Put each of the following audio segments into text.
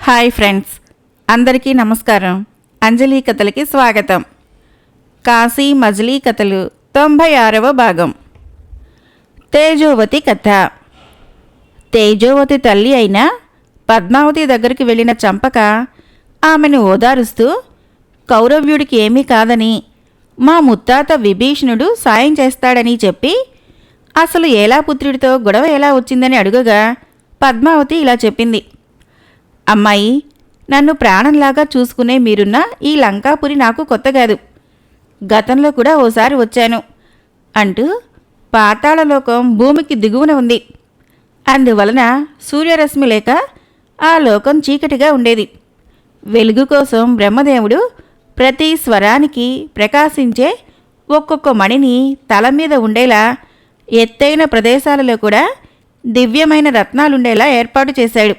Hi friends, అందరికీ నమస్కారం. అంజలి కథలకి స్వాగతం. కాశీ మజిలీ కథలు 96వ భాగం. తేజోవతి కథ. తేజోవతి తల్లి అయిన పద్మావతి దగ్గరికి వెళ్ళిన చంపక ఆమెను ఓదారుస్తూ, కౌరవ్యుడికి ఏమీ కాదని, మా ముత్తాత విభీషణుడు సాయం చేస్తాడని చెప్పి అసలు ఏలాపుత్రుడితో గొడవ ఎలా వచ్చిందని అడుగగా పద్మావతి ఇలా చెప్పింది. అమ్మాయి, నన్ను ప్రాణంలాగా చూసుకునే మీరున్న ఈ లంకాపురి నాకు కొత్త కాదు. గతంలో కూడా ఓసారి వచ్చాను అంటూ పాతాళలోకం భూమికి దిగువన ఉంది. అందువలన సూర్యరశ్మి లేక ఆ లోకం చీకటిగా ఉండేది. వెలుగు కోసం బ్రహ్మదేవుడు ప్రతి స్వరానికి ప్రకాశించే ఒక్కొక్క మణిని తల మీద ఉండేలా, ఎత్తైన ప్రదేశాలలో కూడా దివ్యమైన రత్నాలుండేలా ఏర్పాటు చేశాడు.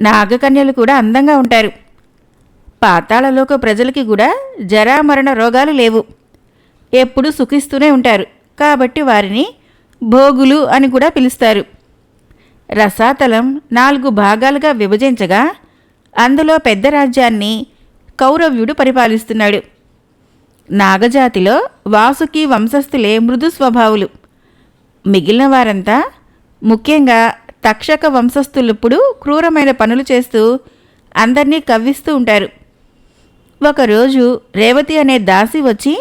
నాగకన్యలు కూడా అందంగా ఉంటారు. పాతాళలోక ప్రజలకి కూడా జరామరణ రోగాలు లేవు. ఎప్పుడూ సుఖిస్తూనే ఉంటారు. కాబట్టి వారిని భోగులు అని కూడా పిలుస్తారు. రసాతలం 4 భాగాలుగా విభజించగా అందులో పెద్ద రాజ్యాన్ని కౌరవ్యుడు పరిపాలిస్తున్నాడు. నాగజాతిలో వాసుకి వంశస్థులే మృదు స్వభావులు. మిగిలిన వారంతా, ముఖ్యంగా తక్షక వంశస్థులప్పుడు క్రూరమైన పనులు చేస్తూ అందర్నీ కవ్విస్తూ ఉంటారు. ఒకరోజు రేవతి అనే దాసి వచ్చి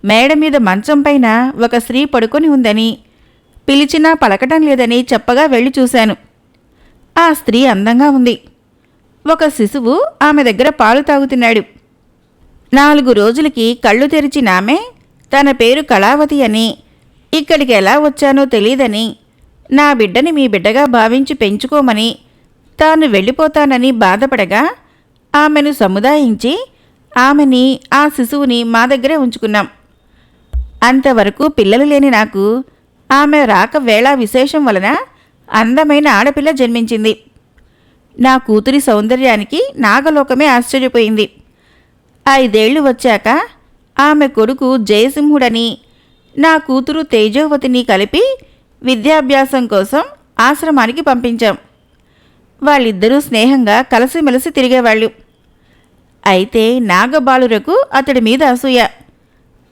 మేడ మీద మంచం పైన ఒక స్త్రీ పడుకొని ఉందని, పిలిచినా పలకటం లేదని చెప్పగా వెళ్ళి చూశాను. ఆ స్త్రీ అందంగా ఉంది. ఒక శిశువు ఆమె దగ్గర పాలు తాగుతున్నాడు. 4 రోజులకి కళ్ళు తెరిచిన ఆమె తన పేరు కళావతి అని, ఇక్కడికి ఎలా వచ్చానో తెలీదని, నా బిడ్డని మీ బిడ్డగా భావించి పెంచుకోమని, తాను వెళ్ళిపోతానని బాధపడగా ఆమెను సముదాయించి ఆమెని, ఆ శిశువుని మా దగ్గరే ఉంచుకున్నాం. అంతవరకు పిల్లలు లేని నాకు ఆమె రాక వేళ విశేషం వలన అందమైన ఆడపిల్ల జన్మించింది. నా కూతురి సౌందర్యానికి నాగలోకమే ఆశ్చర్యపోయింది. 5 ఏళ్లు వచ్చాక ఆమె కొడుకు జయసింహుడని, నా కూతురు తేజోవతిని కలిపి విద్యాభ్యాసం కోసం ఆశ్రమానికి పంపించాం. వాళ్ళిద్దరూ స్నేహంగా కలిసిమెలిసి తిరిగేవాళ్ళు. అయితే నాగబాలురకు అతడి మీద అసూయ.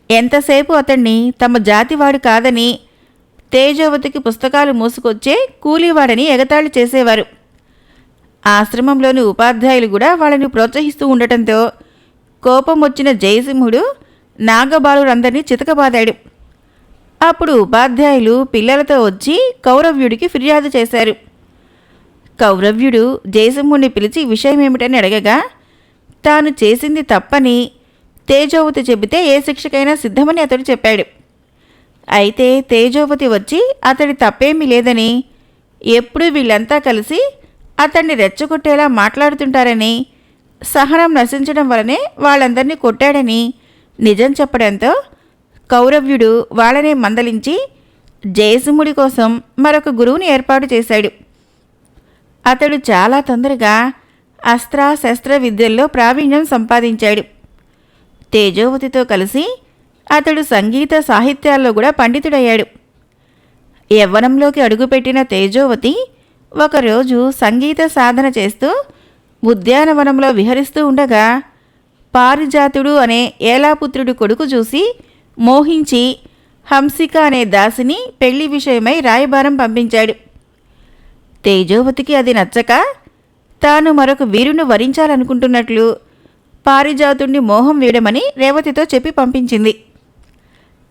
ఎంతసేపు అతన్ని తమ జాతివాడు కాదని, తేజోవతికి పుస్తకాలు మూసుకొచ్చే కూలీవాడని ఎగతాళి చేసేవారు. ఆశ్రమంలోని ఉపాధ్యాయులు కూడా వాళ్ళని ప్రోత్సహిస్తూ ఉండటంతో కోపం వచ్చిన జయసింహుడు నాగబాలురందరినీ చితకబాదాడు. అప్పుడు ఉపాధ్యాయులు పిల్లలతో వచ్చి కౌరవ్యుడికి ఫిర్యాదు చేశారు. కౌరవ్యుడు జయసింహుడిని పిలిచి విషయమేమిటని అడగగా, తాను చేసింది తప్పని తేజోవతి చెబితే ఏ శిక్షకైనా సిద్ధమని అతడు చెప్పాడు. అయితే తేజోవతి వచ్చి అతడి తప్పేమీ లేదని, ఎప్పుడూ వీళ్ళంతా కలిసి అతన్ని రెచ్చగొట్టేలా మాట్లాడుతుంటారని, సహనం నశించడం వలనే వాళ్ళందరినీ కొట్టాడని నిజం చెప్పడంతో కౌరవ్యుడు వాళ్ళనే మందలించి జయసింహుడి కోసం మరొక గురువుని ఏర్పాటు చేశాడు. అతడు చాలా తొందరగా అస్త్ర శస్త్ర విద్యల్లో ప్రావీణ్యం సంపాదించాడు. తేజోవతితో కలిసి అతడు సంగీత సాహిత్యాల్లో కూడా పండితుడయ్యాడు. యవ్వనంలోకి అడుగుపెట్టిన తేజోవతి ఒకరోజు సంగీత సాధన చేస్తూ ఉద్యానవనంలో విహరిస్తూ ఉండగా పారిజాతుడు అనే ఏలాపుత్రుడి కొడుకు చూసి మోహించి హంసిక అనే దాసిని పెళ్లి విషయమై రాయబారం పంపించాడు. తేజోవతికి అది నచ్చక తాను మరొక వీరును వరించాలనుకుంటున్నట్లు పారిజాతుడిని మోహం వేయడమని రేవతితో చెప్పి పంపించింది.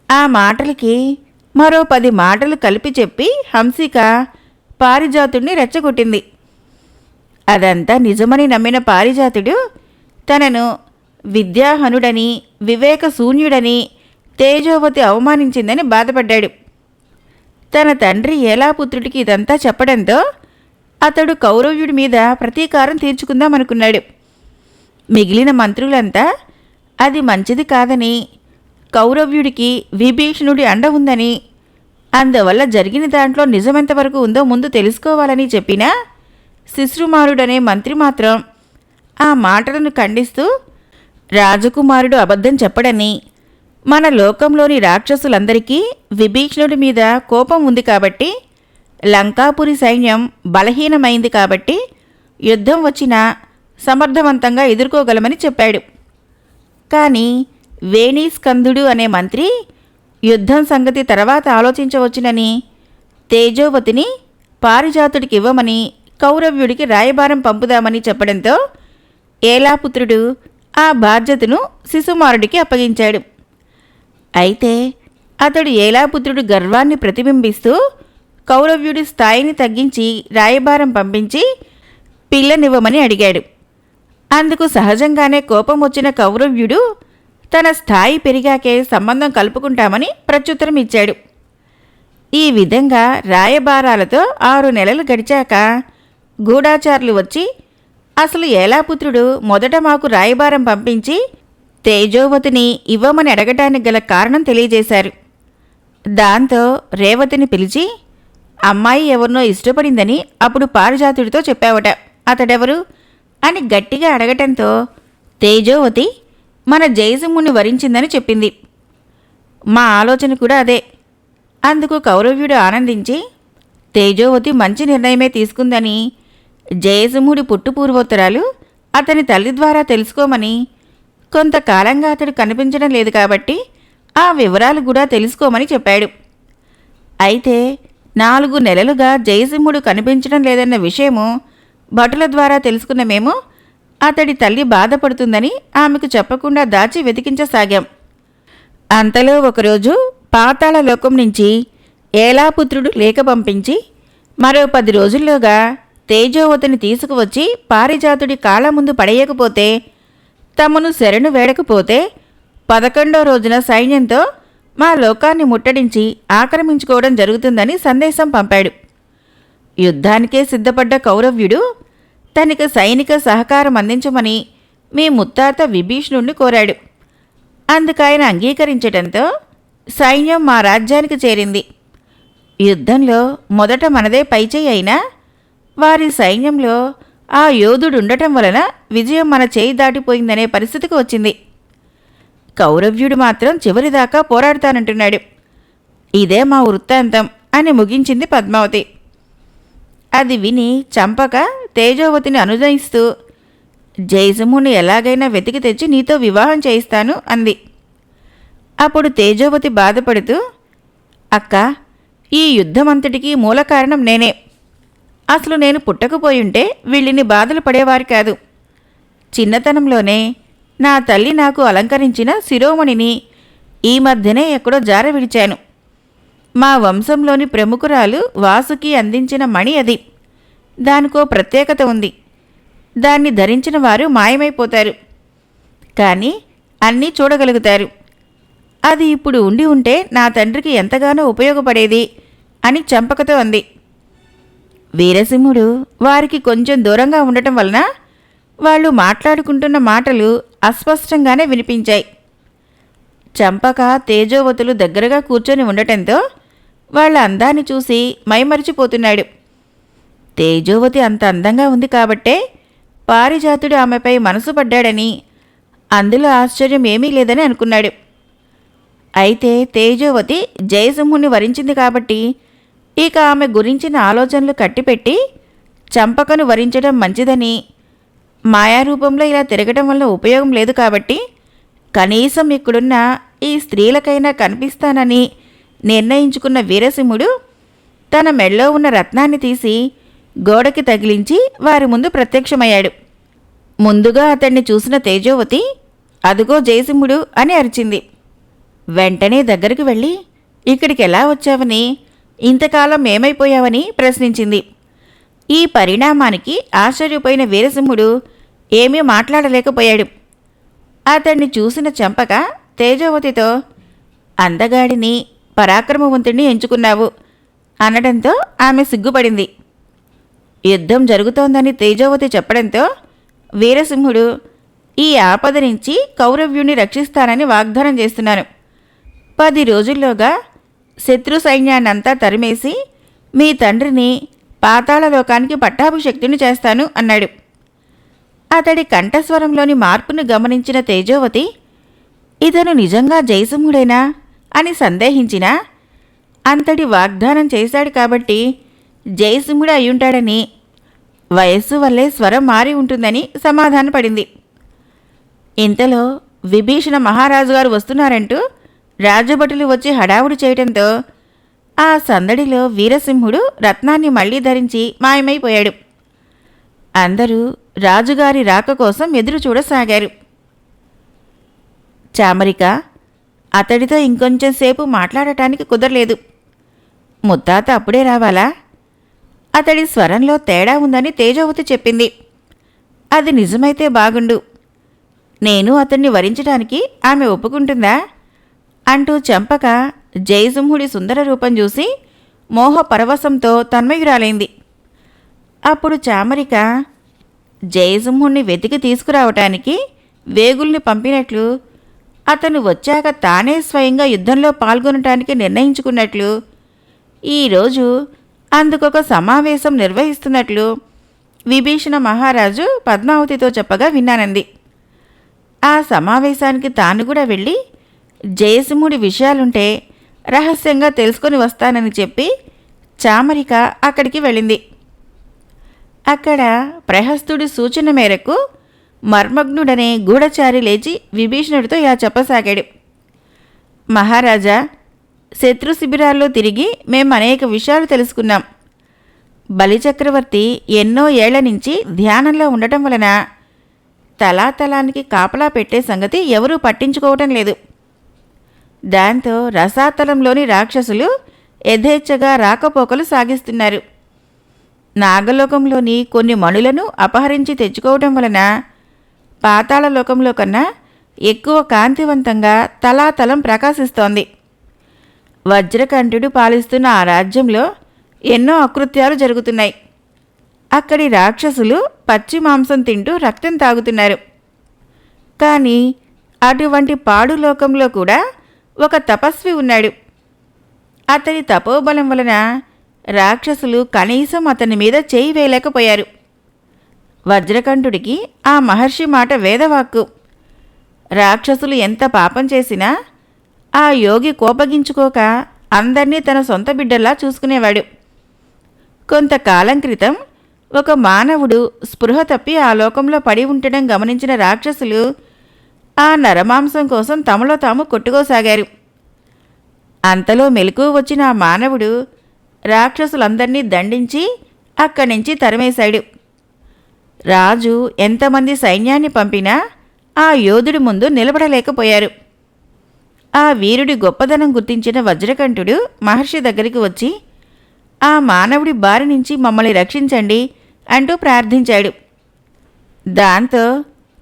ఆ మాటలకి మరో 10 మాటలు కలిపి చెప్పి హంసిక పారిజాతుడిని రెచ్చగొట్టింది. అదంతా నిజమని నమ్మిన పారిజాతుడు తనను విద్యాహనుడని, వివేకశూన్యుడని తేజోవతి అవమానించిందని బాధపడ్డాడు. తన తండ్రి ఏలాపుత్రుడికి ఇదంతా చెప్పడంతో అతడు కౌరవ్యుడి మీద ప్రతీకారం తీర్చుకుందామనుకున్నాడు. మిగిలిన మంత్రులంతా అది మంచిది కాదని, కౌరవ్యుడికి విభీషణుడి అండ ఉందని, అందువల్ల జరిగిన దాంట్లో నిజమెంతవరకు ఉందో ముందు తెలుసుకోవాలని చెప్పినా శిశ్రుమారుడనే మంత్రి మాత్రం ఆ మాటలను ఖండిస్తూ, రాజకుమారుడు అబద్ధం చెప్పడని, మన లోకంలోని రాక్షసులందరికీ విభీషణుడి మీద కోపం ఉంది కాబట్టి, లంకాపురి సైన్యం బలహీనమైంది కాబట్టి యుద్ధం వచ్చినా సమర్థవంతంగా ఎదుర్కోగలమని చెప్పాడు. కానీ వేణీస్కందుడు అనే మంత్రి యుద్ధం సంగతి తర్వాత ఆలోచించవచ్చునని తేజోవతిని పారిజాతుడికి ఇవ్వమని కౌరవ్యుడికి రాయబారం పంపుదామని చెప్పడంతో ఏలాపుత్రుడు ఆ బాధ్యతను శిశుమారుడికి అప్పగించాడు. అయితే అతడు ఏలాపుత్రుడు గర్వాన్ని ప్రతిబింబిస్తూ కౌరవ్యుడి స్థాయిని తగ్గించి రాయబారం పంపించి పిల్లనివ్వమని అడిగాడు. అందుకు సహజంగానే కోపం వచ్చిన కౌరవ్యుడు తన స్థాయి పెరిగాకే సంబంధం కలుపుకుంటామని ప్రత్యుత్తరం ఇచ్చాడు. ఈ విధంగా రాయబారాలతో 6 నెలలు గడిచాక గూఢాచారులు వచ్చి అసలు ఏలాపుత్రుడు మొదట మాకు రాయబారం పంపించి తేజోవతిని ఇవ్వమని అడగటానికి గల కారణం తెలియజేశారు. దాంతో రేవతిని పిలిచి అమ్మాయి ఎవరినో ఇష్టపడిందని అప్పుడు పారిజాతుడితో చెప్పావట, అతడెవరు అని గట్టిగా అడగటంతో తేజోవతి మన జయసింహుని వరించిందని చెప్పింది. మా ఆలోచన కూడా అదే. అందుకు కౌరవ్యుడు ఆనందించి తేజోవతి మంచి నిర్ణయమే తీసుకుందని, జయసింహుడి పుట్టుపూర్వోత్తరాలు అతని తల్లి ద్వారా తెలుసుకోమని, కొంతకాలంగా అతడు కనిపించడం లేదు కాబట్టి ఆ వివరాలు కూడా తెలుసుకోమని చెప్పాడు. అయితే 4 నెలలుగా జయసింహుడు కనిపించడం లేదన్న విషయము భటుల ద్వారా తెలుసుకున్న మేము అతడి తల్లి బాధపడుతుందని ఆమెకు చెప్పకుండా దాచి వెతికించసాగాం. అంతలో ఒకరోజు పాతాళ లోకం నుంచి ఏలాపుత్రుడు లేఖ పంపించి మరో 10 రోజుల్లోగా తేజోవతిని తీసుకువచ్చి పారిజాతుడి కాళ్ళ ముందు పడేయకపోతే, తమను శరణు వేడకపోతే 11వ రోజున సైన్యంతో మా లోకాన్ని ముట్టడించి ఆక్రమించుకోవడం జరుగుతుందని సందేశం పంపాడు. యుద్ధానికే సిద్ధపడ్డ కౌరవ్యుడు తనకు సైనిక సహకారం అందించమని మీ ముత్తాత విభీషణుణ్ణి కోరాడు. అందుకైన అంగీకరించటంతో సైన్యం మా రాజ్యానికి చేరింది. యుద్ధంలో మొదట మనదే పైచేయి అయినా వారి సైన్యంలో ఆ యోధుడుండటం వలన విజయం మన చేయి దాటిపోయిందనే పరిస్థితికి వచ్చింది. కౌరవ్యుడు మాత్రం చివరిదాకా పోరాడతానంటున్నాడు. ఇదే మా వృత్తాంతం అని ముగించింది పద్మావతి. అది విని చంపక తేజోవతిని అనునయిస్తూ జయసింహుని ఎలాగైనా వెతికి తెచ్చి నీతో వివాహం చేయిస్తాను అంది. అప్పుడు తేజోవతి బాధపడుతూ, అక్క, ఈ యుద్ధమంతటికీ మూల కారణం నేనే. అసలు నేను పుట్టకపోయుంటే వీళ్ళని బాధలు పడేవారు కాదు. చిన్నతనంలోనే నా తల్లి నాకు అలంకరించిన శిరోమణిని ఈ మధ్యనే ఎక్కడో జార విడిచాను. మా వంశంలోని ప్రముఖురాలు వాసుకి అందించిన మణి అది. దానికో ప్రత్యేకత ఉంది. దాన్ని ధరించిన వారు మాయమైపోతారు, కానీ అన్నీ చూడగలుగుతారు. అది ఇప్పుడు ఉండి ఉంటే నా తండ్రికి ఎంతగానో ఉపయోగపడేది అని చంపకతో అంది. వీరసింహుడు వారికి కొంచెం దూరంగా ఉండటం వలన వాళ్ళు మాట్లాడుకుంటున్న మాటలు అస్పష్టంగానే వినిపించాయి. చంపక తేజోవతులు దగ్గరగా కూర్చొని ఉండటంతో వాళ్ళ అందాన్ని చూసి మైమరిచిపోతున్నాడు. తేజోవతి అంత అందంగా ఉంది కాబట్టే పారిజాతుడు ఆమెపై మనసు పడ్డాడని, అందులో ఆశ్చర్యం ఏమీ లేదని అనుకున్నాడు. అయితే తేజోవతి జయసింహుని వరించింది కాబట్టి ఇక ఆమె గురించిన ఆలోచనలు కట్టిపెట్టి చంపకను వరించడం మంచిదని, మాయారూపంలో ఇలా తిరగడం వల్ల ఉపయోగం లేదు కాబట్టి కనీసం ఇక్కడున్న ఈ స్త్రీలకైనా కనిపిస్తానని నిర్ణయించుకున్న వీరసింహుడు తన మెడలో ఉన్న రత్నాన్ని తీసి గోడకి తగిలించి వారి ముందు ప్రత్యక్షమయ్యాడు. ముందుగా అతన్ని చూసిన తేజోవతి అదుగో జయసింహుడు అని అరిచింది. వెంటనే దగ్గరికి వెళ్ళి ఇక్కడికి ఎలా వచ్చావని, ఇంతకాలం ఏమైపోయావని ప్రశ్నించింది. ఈ పరిణామానికి ఆశ్చర్యపోయిన వీరసింహుడు ఏమీ మాట్లాడలేకపోయాడు. అతన్ని చూసిన చంపక తేజోవతితో అందగాడిని, పరాక్రమవంతుడిని ఎంచుకున్నావు అనడంతో ఆమె సిగ్గుపడింది. యుద్ధం జరుగుతోందని తేజోవతి చెప్పడంతో వీరసింహుడు ఈ ఆపద నుంచి కౌరవ్యుని రక్షిస్తానని వాగ్దానం చేస్తున్నాను. 10 రోజుల్లోగా శత్రు సైన్యాన్నంతా తరిమేసి మీ తండ్రిని పాతాళలోకానికి పట్టాభిషక్తుని చేస్తాను అన్నాడు. అతడి కంఠస్వరంలోని మార్పును గమనించిన తేజోవతి ఇతను నిజంగా జయసింహుడేనా అని సందేహించినా అంతటి వాగ్దానం చేశాడు కాబట్టి జయసింహుడు అయ్యుంటాడని, వయస్సు వల్లే స్వరం మారి ఉంటుందని సమాధానపడింది. ఇంతలో విభీషణ మహారాజు గారు వస్తున్నారంటూ రాజభటులు వచ్చి హడావుడి చేయటంతో ఆ సందడిలో వీరసింహుడు రత్నాన్ని మళ్లీ ధరించి మాయమైపోయాడు. అందరూ రాజుగారి రాక కోసం ఎదురు చూడసాగారు. చామరిక అతడితో ఇంకొంచెం సేపు మాట్లాడటానికి కుదరలేదు. ముత్తాత అప్పుడే రావాలా? అతడి స్వరంలో తేడా ఉందని తేజవతి చెప్పింది. అది నిజమైతే బాగుండు. నేను అతన్ని వరించడానికి ఆమె ఒప్పుకుంటుందా అంటూ చంపక జయసింహుడి సుందర రూపం చూసి మోహ పరవశంతో తన్మయురాలైంది. అప్పుడు చామరిక జయసింహుణ్ణి వెతికి తీసుకురావటానికి వేగుల్ని పంపినట్లు, అతను వచ్చాక తానే స్వయంగా యుద్ధంలో పాల్గొనటానికి నిర్ణయించుకున్నట్లు, ఈరోజు అందుకొక సమావేశం నిర్వహిస్తున్నట్లు విభీషణ మహారాజు పద్మావతితో చెప్పగా విన్నానంది. ఆ సమావేశానికి తాను కూడా వెళ్ళి జయసింహుడి విషయాలుంటే రహస్యంగా తెలుసుకొని వస్తానని చెప్పి చామరిక అక్కడికి వెళ్ళింది. అక్కడ ప్రహస్తుడి సూచన మేరకు మర్మగ్నుడనే గూఢచారి లేచి విభీషణుడితో ఇలా చెప్పసాగాడు. మహారాజా, శత్రు శిబిరాల్లో తిరిగి మేము అనేక విషయాలు తెలుసుకున్నాం. బలిచక్రవర్తి ఎన్నో ఏళ్ల నుంచి ధ్యానంలో ఉండటం వలన తలాతలానికి కాపలా పెట్టే సంగతి ఎవరూ పట్టించుకోవటం లేదు. దాంతో రసాతలంలోని రాక్షసులు యథేచ్ఛగా రాకపోకలు సాగిస్తున్నారు. నాగలోకంలోని కొన్ని మణులను అపహరించి తెచ్చుకోవటం వలన పాతాళలోకంలో కన్నా ఎక్కువ కాంతివంతంగా తలాతలం ప్రకాశిస్తోంది. వజ్రకంఠుడు పాలిస్తున్న ఆ రాజ్యంలో ఎన్నో అకృత్యాలు జరుగుతున్నాయి. అక్కడి రాక్షసులు పచ్చి మాంసం తింటూ రక్తం తాగుతున్నారు. కానీ అటువంటి పాడు లోకంలో కూడా ఒక తపస్వి ఉన్నాడు. అతని తపోబలం వలన రాక్షసులు కనీసం అతని మీద చేయి వేయలేకపోయారు. వజ్రకంఠుడికి ఆ మహర్షి మాట వేదవాక్కు. రాక్షసులు ఎంత పాపం చేసినా ఆ యోగి కోపగించుకోక అందర్నీ తన సొంత బిడ్డల్లా చూసుకునేవాడు. కొంతకాలం క్రితం ఒక మానవుడు స్పృహ తప్పి ఆ లోకంలో పడి ఉండటం గమనించిన రాక్షసులు ఆ నరమాంసం కోసం తమలో తాము కొట్టుకోసాగారు. అంతలో మెలకువ వచ్చిన ఆ మానవుడు రాక్షసులందర్నీ దండించి అక్కడి నుంచి తరిమేశాడు. రాజు ఎంతమంది సైన్యాన్ని పంపినా ఆ యోధుడి ముందు నిలబడలేకపోయారు. ఆ వీరుడి గొప్పదనం గుర్తించిన వజ్రకంఠుడు మహర్షి దగ్గరికి వచ్చి, ఆ మానవుడి బారి నుంచి మమ్మల్ని రక్షించండి అంటూ ప్రార్థించాడు. దాంతో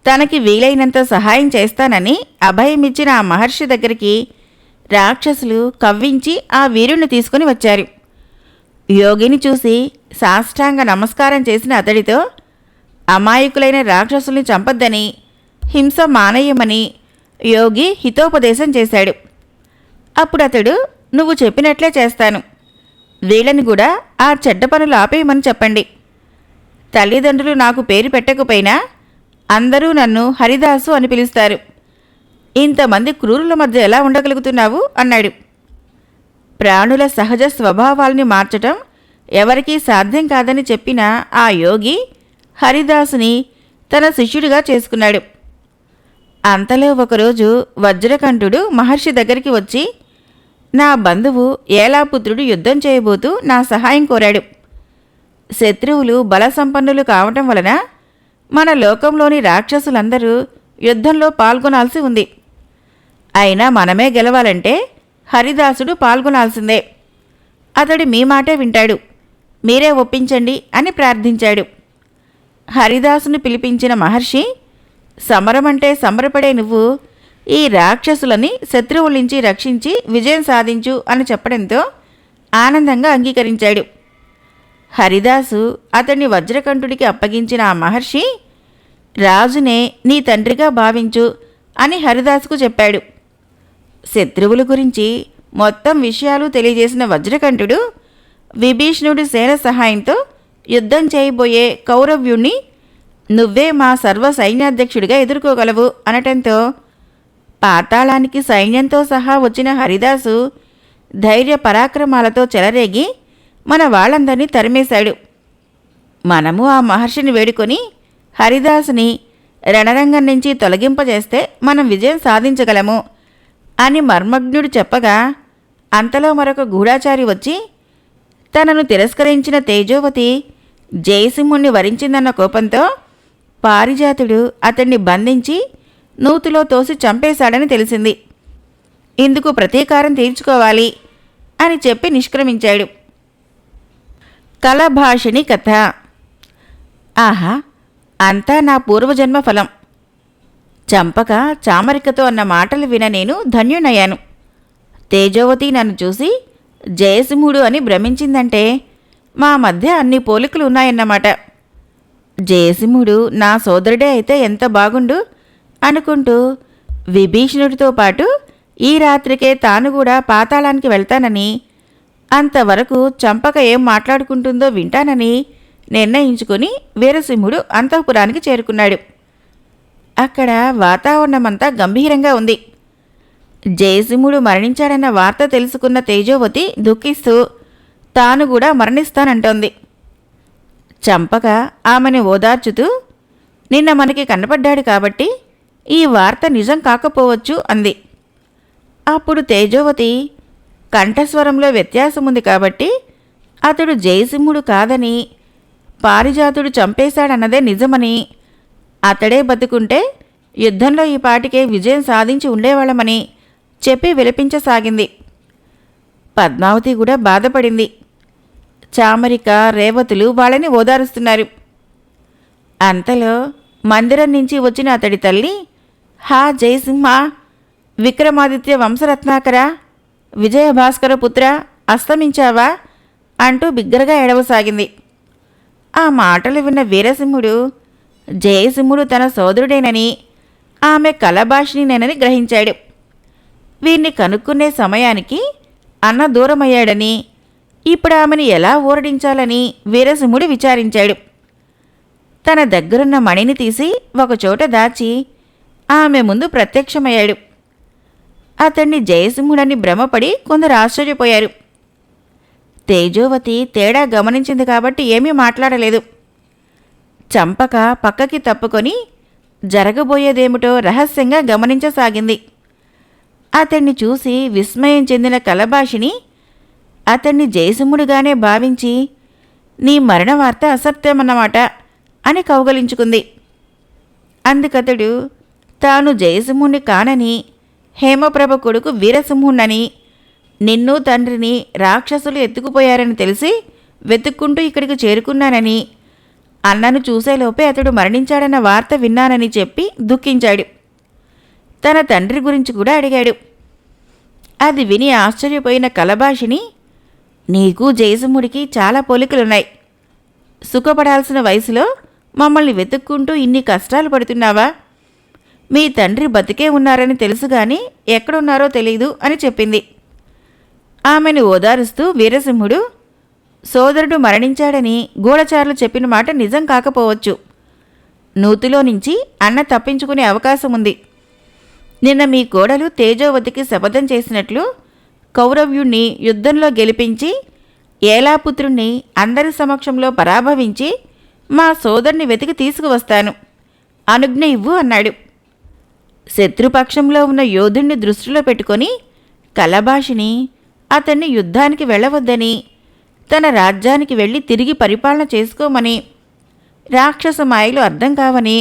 తనకి వీలైనంత సహాయం చేస్తానని అభయమిచ్చిన ఆ మహర్షి దగ్గరికి రాక్షసులు కవ్వించి ఆ వీరుణ్ణి తీసుకుని వచ్చారు. యోగిని చూసి సాష్టాంగ నమస్కారం చేసిన అతడితో అమాయకులైన రాక్షసుల్ని చంపొద్దని, హింస మానేయమని యోగి హితోపదేశం చేశాడు. అప్పుడు అతడు, నువ్వు చెప్పినట్లే చేస్తాను. వీళ్ళని కూడా ఆ చెడ్డ పనులు ఆపేయమని చెప్పండి. తల్లిదండ్రులు నాకు పేరు పెట్టకపోయినా అందరూ నన్ను హరిదాసు అని పిలుస్తారు. ఇంతమంది క్రూరుల మధ్య ఎలా ఉండగలుగుతున్నావు అన్నాడు. ప్రాణుల సహజ స్వభావాల్ని మార్చటం ఎవరికీ సాధ్యం కాదని చెప్పిన ఆ యోగి హరిదాసుని తన శిష్యుడిగా చేసుకున్నాడు. అంతలో ఒకరోజు వజ్రకంఠుడు మహర్షి దగ్గరికి వచ్చి, నా బంధువు ఏలాపుత్రుడు యుద్ధం చేయబోతూ నా సహాయం కోరాడు. శత్రువులు బలసంపన్నులు కావటం వలన మన లోకంలోని రాక్షసులందరూ యుద్ధంలో పాల్గొనాల్సి ఉంది. అయినా మనమే గెలవాలంటే హరిదాసుడు పాల్గొనాల్సిందే. అతడు మీ మాటే వింటాడు, మీరే ఒప్పించండి అని ప్రార్థించాడు. హరిదాసును పిలిపించిన మహర్షి, సమరమంటే సంబరపడే నువ్వు ఈ రాక్షసులని శత్రువుల నుంచి రక్షించి విజయం సాధించు అని చెప్పడంతో ఆనందంగా అంగీకరించాడు. హరిదాసు అతన్ని వజ్రకంఠుడికి అప్పగించిన ఆ మహర్షి, రాజునే నీ తండ్రిగా భావించు అని హరిదాసుకు చెప్పాడు. శత్రువుల గురించి మొత్తం విషయాలు తెలియజేసిన వజ్రకంఠుడు విభీషణుడి సేన సహాయంతో యుద్ధం చేయబోయే కౌరవ్యుణ్ణి నువ్వే మా సర్వ సైన్యాధ్యక్షుడిగా ఎదుర్కోగలవు అనటంతో పాతాళానికి సైన్యంతో సహా వచ్చిన హరిదాసు ధైర్య పరాక్రమాలతో చెలరేగి మన వాళ్ళందరినీ తరిమేశాడు. మనము ఆ మహర్షిని వేడుకొని హరిదాసుని రణరంగం నుంచి తొలగింపజేస్తే మనం విజయం సాధించగలము అని మర్మజ్ఞుడు చెప్పగా, అంతలో మరొక గూఢాచారి వచ్చి తనను తిరస్కరించిన తేజోవతి జయసింహుణ్ణి వరించిందన్న కోపంతో పారిజాతుడు అతన్ని బంధించి నూతిలో తోసి చంపేశాడని తెలిసింది. ఇందుకు ప్రతీకారం తీర్చుకోవాలి అని చెప్పి నిష్క్రమించాడు. కలభాషిణి కథ. ఆహా, అంతా నా పూర్వజన్మ ఫలం. చంపక చామరికతో అన్న మాటలు విన నేను ధన్యునయ్యాను. తేజోవతి నన్ను చూసి జయసింహుడు అని భ్రమించిందంటే మా మధ్య అన్ని పోలికలు ఉన్నాయన్నమాట. జయసింహుడు నా సోదరుడే అయితే ఎంత బాగుండు అనుకుంటూ విభీషణుడితో పాటు ఈ రాత్రికే తాను కూడా పాతాళానికి వెళ్తానని, అంతవరకు చంపక ఏం మాట్లాడుకుంటుందో వింటానని నిర్ణయించుకుని వీరసింహుడు అంతఃపురానికి చేరుకున్నాడు. అక్కడ వాతావరణమంతా గంభీరంగా ఉంది. జయసింహుడు మరణించాడన్న వార్త తెలుసుకున్న తేజోవతి దుఃఖిస్తూ తాను కూడా మరణిస్తానంటోంది. చంపక ఆమెను ఓదార్చుతూ, నిన్న మనకి కనపడ్డాడు కాబట్టి ఈ వార్త నిజం కాకపోవచ్చు అంది. అప్పుడు తేజోవతి, కంఠస్వరంలో వ్యత్యాసముంది కాబట్టి అతడు జయసింహుడు కాదని, పారిజాతుడు చంపేశాడన్నదే నిజమని, అతడే బతుకుంటే యుద్ధంలో ఈ పాటికే విజయం సాధించి ఉండేవాళ్ళమని చెప్పి విలపించసాగింది. పద్మావతి కూడా బాధపడింది. చామరిక, రేవతులు వాళ్ళని ఓదారుస్తున్నారు. అంతలో మందిరం నుంచి వచ్చిన అతడి తల్లి, హా జయసింహ, విక్రమాదిత్య వంశరత్నాకర, విజయభాస్కర పుత్ర, అస్తమించావా అంటూ బిగ్గరగా ఏడవసాగింది. ఆ మాటలు విన్న వీరసింహుడు జయసింహుడు తన సోదరుడేనని, ఆమె కలభాషిణినేనని గ్రహించాడు. వీరిని కనుక్కునే సమయానికి అన్న దూరమయ్యాడని, ఇప్పుడు ఆమెను ఎలా ఊరడించాలని వీరసింహుడు విచారించాడు. తన దగ్గరున్న మణిని తీసి ఒకచోట దాచి ఆమె ముందు ప్రత్యక్షమయ్యాడు. అతన్ని జయసింహుడని భ్రమపడి కొందరు ఆశ్చర్యపోయారు. తేజోవతి తేడా గమనించింది కాబట్టి ఏమీ మాట్లాడలేదు. చంపక పక్కకి తప్పుకొని జరగబోయేదేమిటో రహస్యంగా గమనించసాగింది. అతన్ని చూసి విస్మయం చెందిన కలభాషిణి అతన్ని జయసింహుడిగానే భావించి, నీ మరణ వార్త అసత్యమన్నమాట అని కౌగలించుకుంది. అందుకతడు తాను జయసింహుణ్ణి కానని, హేమప్రభ కొడుకు వీరసింహుణ్ణని, నిన్ను తండ్రిని రాక్షసులు ఎత్తుకుపోయారని తెలిసి వెతుక్కుంటూ ఇక్కడికి చేరుకున్నానని, అన్నను చూసేలోపే అతడు మరణించాడన్న వార్త విన్నానని చెప్పి దుఃఖించాడు. తన తండ్రి గురించి కూడా అడిగాడు. అది విని ఆశ్చర్యపోయిన కలభాషిని, నీకు జయసింహుడికి చాలా పోలికలున్నాయి. సుఖపడాల్సిన వయసులో మమ్మల్ని వెతుక్కుంటూ ఇన్ని కష్టాలు పడుతున్నావా? మీ తండ్రి బతికే ఉన్నారని తెలుసు గాని ఎక్కడున్నారో తెలీదు అని చెప్పింది. ఆమెను ఓదారుస్తూ వీరసింహుడు, సోదరుడు మరణించాడని గూఢచారులు చెప్పిన మాట నిజం కాకపోవచ్చు. నూతిలో నుంచి అన్న తప్పించుకునే అవకాశం ఉంది. నిన్న మీ కోడలు తేజోవతికి శపథం చేసినట్లు కౌరవ్యుణ్ణి యుద్ధంలో గెలిపించి ఏలాపుత్రుణ్ణి అందరి సమక్షంలో పరాభవించి మా సోదరుని వెతికి తీసుకువస్తాను, అనుజ్ఞ ఇవ్వు అన్నాడు. శత్రుపక్షంలో ఉన్న యోధుణ్ణి దృష్టిలో పెట్టుకొని కలభాషిని అతన్ని యుద్ధానికి వెళ్ళవద్దని, తన రాజ్యానికి వెళ్ళి తిరిగి పరిపాలన చేసుకోమని, రాక్షస మాయలు అర్థం కావని,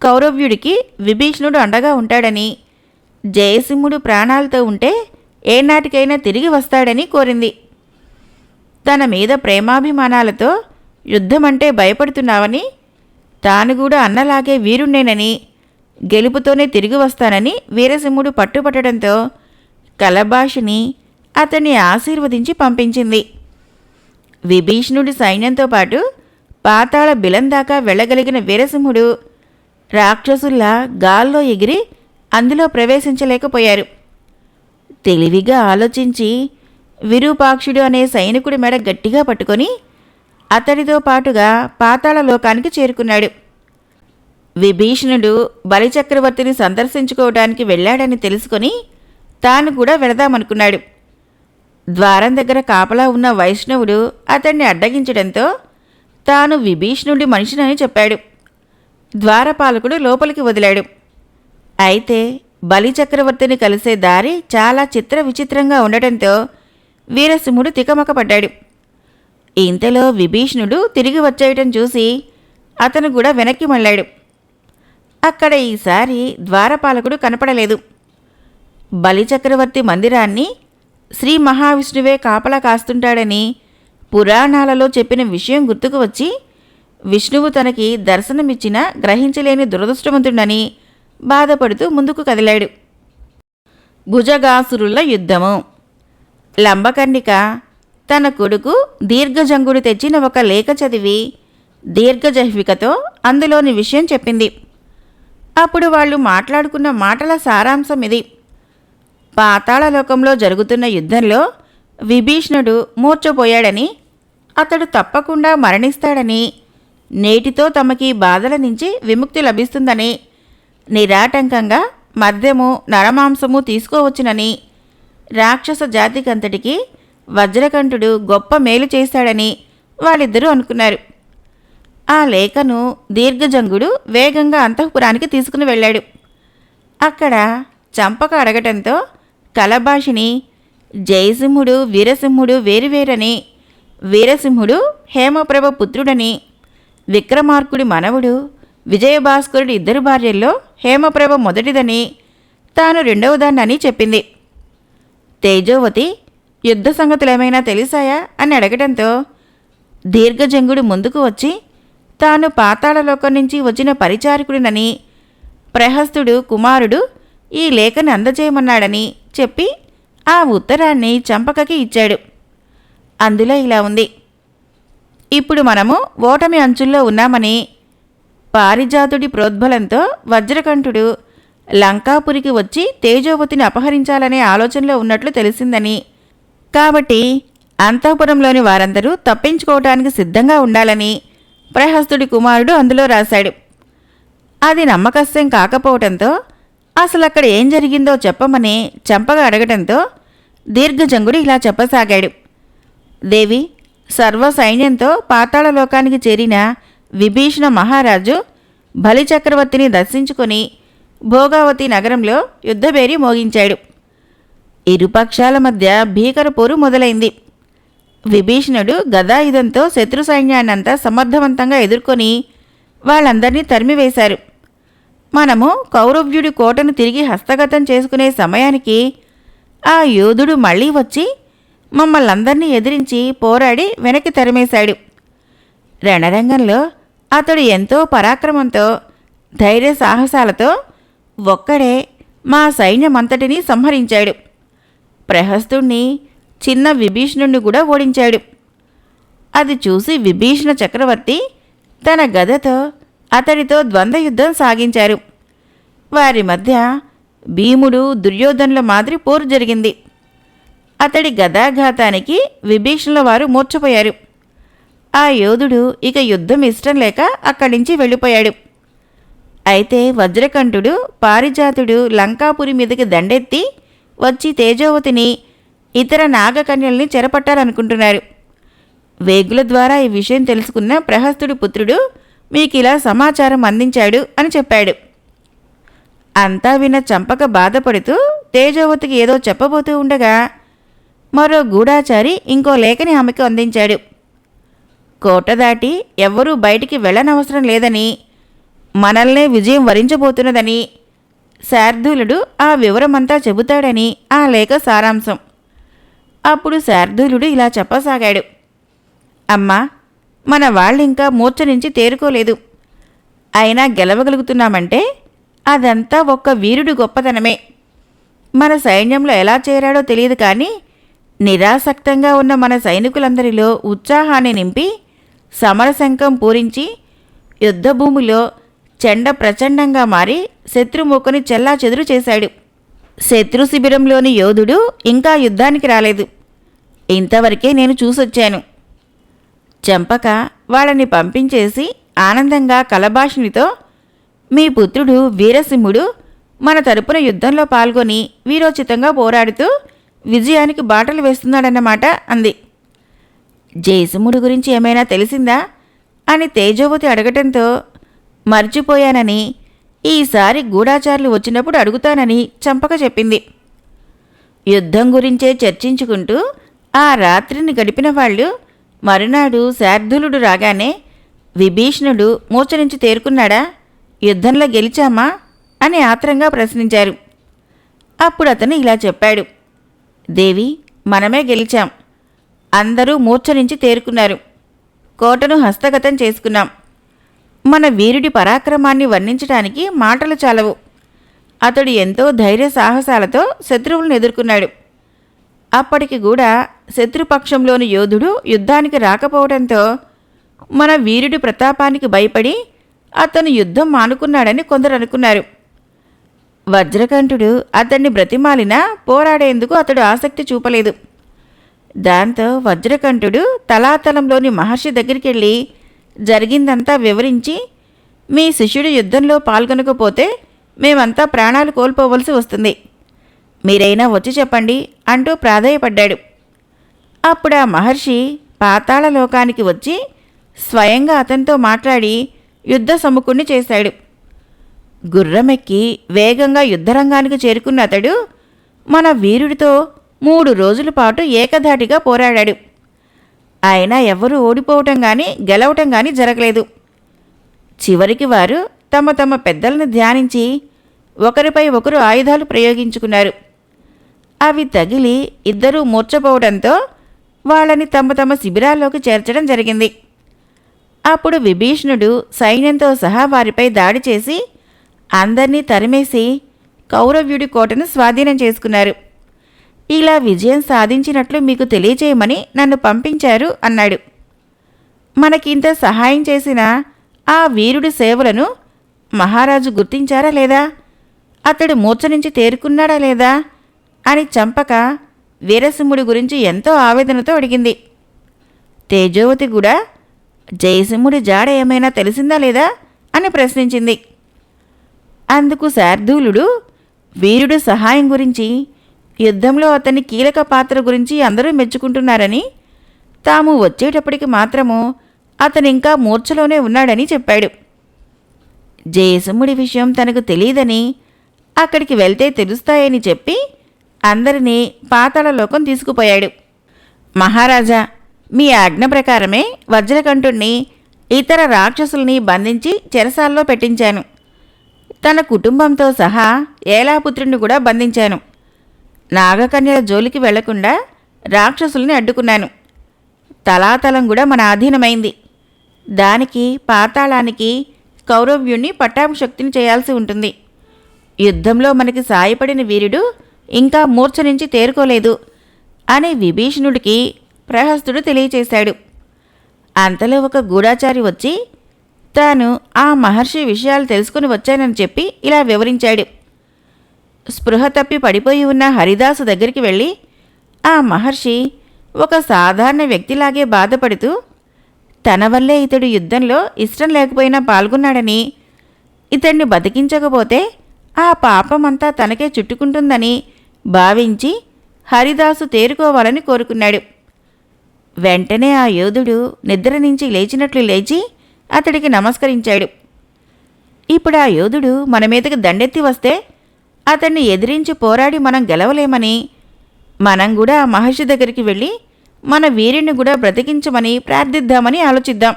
కౌరవ్యుడికి విభీషణుడు అండగా ఉంటాడని, జయసింహుడు ప్రాణాలతో ఉంటే ఏనాటికైనా తిరిగి వస్తాడని కోరింది. తన మీద ప్రేమాభిమానాలతో యుద్ధమంటే భయపడుతున్నావని, తాను కూడా అన్నలాగే వీరుణ్ణేనని, గెలుపుతోనే తిరిగి వస్తానని వీరసింహుడు పట్టుపట్టడంతో కలభాషిని అతన్ని ఆశీర్వదించి పంపించింది. విభీషణుడి సైన్యంతో పాటు పాతాళ బిలం దాకా వెళ్ళగలిగిన వీరసింహుడు రాక్షసుల్లా గాల్లో ఎగిరి అందులో ప్రవేశించలేకపోయారు. తెలివిగా ఆలోచించి విరూపాక్షుడు అనే సైనికుడి మెడ గట్టిగా పట్టుకొని అతడితో పాటుగా పాతాళ లోకానికి చేరుకున్నాడు. విభీషణుడు బలిచక్రవర్తిని సందర్శించుకోవడానికి వెళ్ళాడని తెలుసుకొని తాను కూడా వెళదామనుకున్నాడు. ద్వారం దగ్గర కాపలా ఉన్న వైష్ణవుడు అతన్ని అడ్డగించడంతో తాను విభీషణుడి మనిషినని చెప్పాడు. ద్వారపాలకుడు లోపలికి వదిలాడు. అయితే బలిచక్రవర్తిని కలిసే దారి చాలా చిత్ర విచిత్రంగా ఉండటంతో వీరసింహుడు తికమకపడ్డాడు. ఇంతలో విభీషణుడు తిరిగి వచ్చేయటం చూసి అతను కూడా వెనక్కి మళ్ళాడు. అక్కడ ఈసారి ద్వారపాలకుడు కనపడలేదు. బలిచక్రవర్తి మందిరాన్ని శ్రీ మహావిష్ణువే కాపలా కాస్తుంటాడని పురాణాలలో చెప్పిన విషయం గుర్తుకు వచ్చి విష్ణువు తనకి దర్శనమిచ్చినా గ్రహించలేని దురదృష్టవంతుడని బాధపడుతూ ముందుకు కదిలాడు. భుజగాసురుల యుద్ధము. లంబకర్ణిక తన కొడుకు దీర్ఘజంగుడు తెచ్చిన ఒక లేఖ చదివి దీర్ఘజహ్వికతో అందులోని విషయం చెప్పింది. అప్పుడు వాళ్ళు మాట్లాడుకున్న మాటల సారాంశం ఇది. పాతాళలోకంలో జరుగుతున్న యుద్ధంలో విభీషణుడు మూర్ఛపోయాడని, అతడు తప్పకుండా మరణిస్తాడని, నేటితో తమకి బాధల నుంచి విముక్తి లభిస్తుందని, నిరాటంకంగా మద్యము నరమాంసము తీసుకోవచ్చునని, రాక్షస జాతికంతటికి వజ్రకంఠుడు గొప్ప మేలు చేశాడని వాళ్ళిద్దరూ అనుకున్నారు. ఆ లేఖను దీర్ఘజంగుడు వేగంగా అంతఃపురానికి తీసుకుని వెళ్ళాడు. అక్కడ చంపక అడగటంతో కలభాషిని జయసింహుడు వీరసింహుడు వేరువేరని, వీరసింహుడు హేమప్రభ పుత్రుడని, విక్రమార్కుడి మనవుడు విజయభాస్కరుడి ఇద్దరు భార్యల్లో హేమప్రభ మొదటిదని, తాను రెండవదాన్నని చెప్పింది. తేజోవతి యుద్ధ సంగతులేమైనా తెలిసాయా అని అడగటంతో దీర్ఘజంగుడు ముందుకు వచ్చి తాను పాతాళలోకం నుంచి వచ్చిన పరిచారకుడినని, ప్రహస్తుడు కుమారుడు ఈ లేఖని అందజేయమన్నాడని చెప్పి ఆ ఉత్తరాన్ని చంపకకి ఇచ్చాడు. అందులో ఇలా ఉంది: ఇప్పుడు మనము ఓటమి అంచుల్లో ఉన్నామని, పారిజాతుడి ప్రోద్బలంతో వజ్రకంఠుడు లంకాపురికి వచ్చి తేజోవతిని అపహరించాలనే ఆలోచనలో ఉన్నట్లు తెలిసిందని, కాబట్టి అంతఃపురంలోని వారందరూ తప్పించుకోవటానికి సిద్ధంగా ఉండాలని ప్రహస్తుడి కుమారుడు అందులో రాశాడు. అది నమ్మకస్యం కాకపోవటంతో అసలక్కడ ఏం జరిగిందో చెప్పమని చంపగా అడగటంతో దీర్ఘజంగుడు ఇలా చెప్పసాగాడు: దేవి, సర్వ సైన్యంతో పాతాళలోకానికి చేరిన విభీషణ మహారాజు బలిచక్రవర్తిని దర్శించుకొని భోగావతి నగరంలో యుద్ధబేరి మోగించాడు. ఇరుపక్షాల మధ్య భీకర పోరు మొదలైంది. విభీషణుడు గదాయుధంతో శత్రు సైన్యాన్నంతా సమర్థవంతంగా ఎదుర్కొని వాళ్ళందర్నీ తరిమివేశారు. మనము కౌరవ్యుడి కోటను తిరిగి హస్తగతం చేసుకునే సమయానికి ఆ యోధుడు మళ్ళీ వచ్చి మమ్మల్నందర్నీ ఎదిరించి పోరాడి వెనక్కి తరిమేశాడు. రణరంగంలో అతడు ఎంతో పరాక్రమంతో ధైర్య సాహసాలతో ఒక్కడే మా సైన్యమంతటినీ సంహరించాడు. ప్రహస్తుణ్ణి, చిన్న విభీషణుణ్ణి కూడా ఓడించాడు. అది చూసి విభీషణ చక్రవర్తి తన గదతో అతడితో ద్వంద్వయుద్ధం సాగించారు. వారి మధ్య భీముడు దుర్యోధనుల మాదిరి పోరు జరిగింది. అతడి గదాఘాతానికి విభీషణుల వారు మూర్ఛపోయారు. ఆ యోధుడు ఇక యుద్ధం ఇష్టం లేక అక్కడి నుంచి వెళ్ళిపోయాడు. అయితే వజ్రకంఠుడు, పారిజాతుడు లంకాపురి మీదకి దండెత్తి వచ్చి తేజోవతిని, ఇతర నాగకన్యల్ని చెరపట్టాలనుకుంటున్నారు. వేగుల ద్వారా ఈ విషయం తెలుసుకున్న ప్రహస్తుడి పుత్రుడు మీకిలా సమాచారం అందించాడు అని చెప్పాడు. అంతా విన్న చంపక బాధపడుతూ తేజోవతికి ఏదో చెప్పబోతూ ఉండగా మరో గూఢాచారి ఇంకో లేఖని ఆమెకు అందించాడు. కోట దాటి ఎవ్వరూ బయటికి వెళ్ళనవసరం లేదని, మనల్నే విజయం వరించబోతున్నదని శార్దూలుడు ఆ వివరమంతా చెబుతాడని ఆ లేఖ సారాంశం. అప్పుడు శార్దూలుడు ఇలా చెప్పసాగాడు: అమ్మా, మన వాళ్ళింకా మూర్ఛ నుంచి తేరుకోలేదు. అయినా గెలవగలుగుతున్నామంటే అదంతా ఒక్క వీరుడు గొప్పతనమే. మన సైన్యంలో ఎలా చేరాడో తెలియదు, కానీ నిరాసక్తంగా ఉన్న మన సైనికులందరిలో ఉత్సాహాన్ని నింపి సమరశంఖం పూరించి యుద్ధభూమిలో చెండ ప్రచండంగా మారి శత్రుమూకని చెల్లా చెదురు చేశాడు. శత్రు శిబిరంలోని యోధుడు ఇంకా యుద్ధానికి రాలేదు. ఇంతవరకే నేను చూసొచ్చాను. చంపక వాళ్ళని పంపించేసి ఆనందంగా కలభాషినితో, మీ పుత్రుడు వీరసింహుడు మన తరపున యుద్ధంలో పాల్గొని వీరోచితంగా పోరాడుతూ విజయానికి బాటలు వేస్తున్నాడన్నమాట అంది. జయసింహుడి గురించి ఏమైనా తెలిసిందా? అని తేజోవతి అడగటంతో మర్చిపోయానని, ఈసారి గూఢాచారులు వచ్చినప్పుడు అడుగుతానని చంపక చెప్పింది. యుద్ధం గురించే చర్చించుకుంటూ ఆ రాత్రిని గడిపిన వాళ్ళు మరునాడు శార్దూలుడు రాగానే, విభీషణుడు మూర్ఛ నుంచి తేరుకున్నాడా, యుద్ధంలో గెలిచామా అని ఆత్రంగా ప్రశ్నించారు. అప్పుడు అతను ఇలా చెప్పాడు: దేవి, మనమే గెలిచాం. అందరూ మూర్ఛ నుంచి తేరుకున్నారు. కోటను హస్తగతం చేసుకున్నాం. మన వీరుడి పరాక్రమాన్ని వర్ణించటానికి మాటలు చాలవు. అతడు ఎంతో ధైర్య సాహసాలతో శత్రువులను ఎదుర్కొన్నాడు. అప్పటికి కూడా శత్రుపక్షంలోని యోధుడు యుద్ధానికి రాకపోవడంతో మన వీరుడి ప్రతాపానికి భయపడి అతను యుద్ధం మానుకున్నాడని కొందరు అనుకున్నారు. వజ్రకంఠుడు అతన్ని బ్రతిమాలినా పోరాడేందుకు అతడు ఆసక్తి చూపలేదు. దాంతో వజ్రకంఠుడు తలాతలంలోని మహర్షి దగ్గరికెళ్ళి జరిగిందంతా వివరించి, మీ శిష్యుడు యుద్ధంలో పాల్గొనకపోతే మేమంతా ప్రాణాలు కోల్పోవలసి వస్తుంది, మీరైనా వచ్చి చెప్పండి అంటూ ప్రాధేయపడ్డాడు. అప్పుడు ఆ మహర్షి పాతాళ లోకానికి వచ్చి స్వయంగా అతనితో మాట్లాడి యుద్ధ సముఖుణ్ణి చేశాడు. గుర్రమెక్కి వేగంగా యుద్ధరంగానికి చేరుకున్న అతడు మన వీరుడితో 3 రోజుల పాటు ఏకధాటిగా పోరాడాడు. అయినా ఎవరూ ఓడిపోవటం కానీ గెలవటం కానీ జరగలేదు. చివరికి వారు తమ తమ పెద్దలను ధ్యానించి ఒకరిపై ఒకరు ఆయుధాలు ప్రయోగించుకున్నారు. అవి తగిలి ఇద్దరూ మూర్ఛపోవడంతో వాళ్ళని తమ తమ శిబిరాల్లోకి చేర్చడం జరిగింది. అప్పుడు విభీషణుడు సైన్యంతో సహా వారిపై దాడి చేసి అందర్నీ తరిమేసి కౌరవ్యుడి కోటను స్వాధీనం చేసుకున్నారు. ఇలా విజయం సాధించినట్లు మీకు తెలియచేయమని నన్ను పంపించారు అన్నాడు. మనకింత సహాయం చేసిన ఆ వీరుడి సేవలను మహారాజు గుర్తించారా లేదా, అతడు మూర్ఛ నుంచి తేరుకున్నాడా లేదా అని చంపక వీరసింహుడి గురించి ఎంతో ఆవేదనతో అడిగింది. తేజోవతి కూడా జయసింహుడి జాడ ఏమైనా తెలిసిందా లేదా అని ప్రశ్నించింది. అందుకు శార్దూలుడు వీరుడు సహాయం గురించి, యుద్ధంలో అతని కీలక పాత్ర గురించి అందరూ మెచ్చుకుంటున్నారని, తాము వచ్చేటప్పటికి మాత్రము అతనింకా మూర్ఛలోనే ఉన్నాడని చెప్పాడు. జయసింహుడి విషయం తనకు తెలియదని, అక్కడికి వెళ్తే తెలుస్తాయని చెప్పి అందరినీ పాతాళలోకం తీసుకుపోయాడు. మహారాజా, మీ ఆజ్ఞ ప్రకారమే వజ్రకంఠుణ్ణి ఇతర రాక్షసుల్ని బంధించి చెరసాల్లో పెట్టించాను. తన కుటుంబంతో సహా ఏలాపుత్రుణ్ణి కూడా బంధించాను. నాగకన్యల జోలికి వెళ్లకుండా రాక్షసుల్ని అడ్డుకున్నాను. తలాతలం కూడా మన ఆధీనమైంది. దానికి పాతాళానికి కౌరవ్యుణ్ణి పట్టాభిషక్తిని చేయాల్సి ఉంటుంది. యుద్ధంలో మనకి సాయపడిన వీరుడు ఇంకా మూర్ఛ నుంచి తేరుకోలేదు అని విభీషణుడికి ప్రహస్తుడు తెలియచేశాడు. అంతలో ఒక గూఢాచారి వచ్చి తాను ఆ మహర్షి విషయాలు తెలుసుకుని వచ్చానని చెప్పి ఇలా వివరించాడు. స్పృహ తప్పి పడిపోయి ఉన్న హరిదాసు దగ్గరికి వెళ్ళి ఆ మహర్షి ఒక సాధారణ వ్యక్తిలాగే బాధపడుతూ తన వల్లే ఇతడు యుద్ధంలో ఇష్టం లేకపోయినా పాల్గొన్నాడని, ఇతడిని బతికించకపోతే ఆ పాపమంతా తనకే చుట్టుకుంటుందని భావించి హరిదాసు తేరుకోవాలని కోరుకున్నాడు. వెంటనే ఆ యోధుడు నిద్ర నుంచి లేచినట్లు లేచి అతడికి నమస్కరించాడు. ఇప్పుడు ఆ యోధుడు మన మీదకి దండెత్తి వస్తే అతన్ని ఎదిరించి పోరాడి మనం గెలవలేమని, మనం కూడా ఆ మహర్షి దగ్గరికి వెళ్ళి మన వీరుణ్ణి కూడా బ్రతికించమని ప్రార్థిద్దామని ఆలోచిద్దాం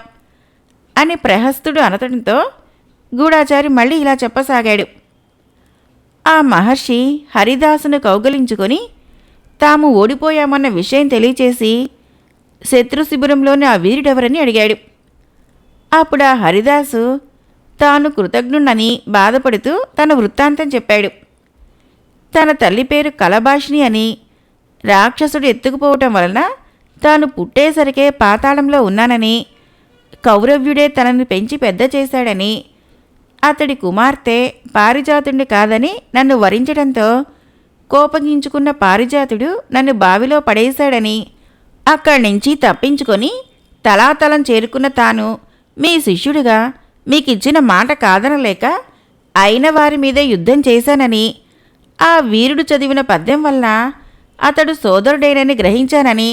అని ప్రహస్తుడు అనటంతో గూఢాచారి మళ్ళీ ఇలా చెప్పసాగాడు. ఆ మహర్షి హరిదాసును కౌగలించుకొని తాము ఓడిపోయామన్న విషయం తెలియచేసి శత్రు శిబిరంలోని ఆ వీరుడెవరని అడిగాడు. అప్పుడు ఆ హరిదాసు తాను కృతజ్ఞుణ్ణని బాధపడుతూ తన వృత్తాంతం చెప్పాడు. తన తల్లి పేరు కలభాషిణి అని, రాక్షసుడు ఎత్తుకుపోవటం వలన తాను పుట్టేసరికే పాతాళంలో ఉన్నానని, కౌరవ్యుడే తనని పెంచి పెద్ద చేశాడని, అతడి కుమార్తె పారిజాతుడిని కాదని నన్ను వరించడంతో కోపగించుకున్న పారిజాతుడు నన్ను బావిలో పడేశాడని, అక్కడి నుంచి తప్పించుకొని తలాతలం చేరుకున్న తాను మీ శిష్యుడిగా మీకిచ్చిన మాట కాదనలేక అయిన వారి మీదే యుద్ధం చేశానని, ఆ వీరుడు చదివిన పద్యం వల్ల అతడు సోదరుడేనని గ్రహించానని,